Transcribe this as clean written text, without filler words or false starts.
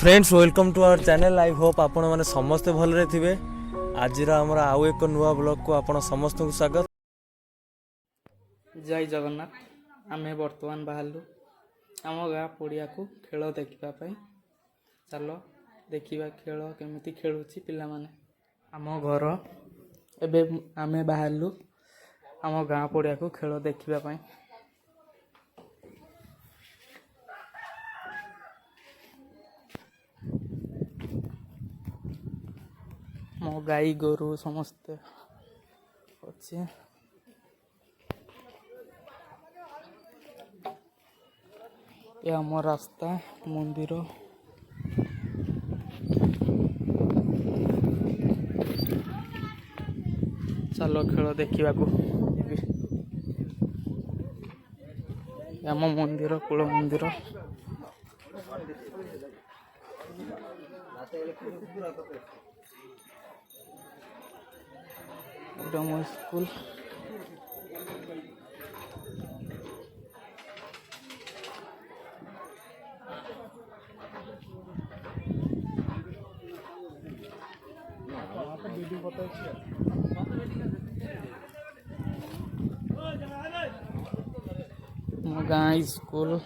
Friends welcome to our channel. I hope आपण मैंने समस्ते भलरे थे। आज आमर आउ एक नुआ ब्लॉग को आपण समस्त को स्वागत। जय जगन्नाथ। आमे वर्तमान बाहरलु आम गाँ पड़िया को खेल देखापी। चल देखा खेल केमी खेलुची पिला माने। आम घर एबे आमे बाहरलु आम गाँ पड़िया को खेल देखापी। मो गाई गोरु समस्ते अच्छे। ये आम रास्ता मंदिर चलो खेल देखा आम मंदिर कूल मंदिर मो स्कूल मो गाँ स्कूल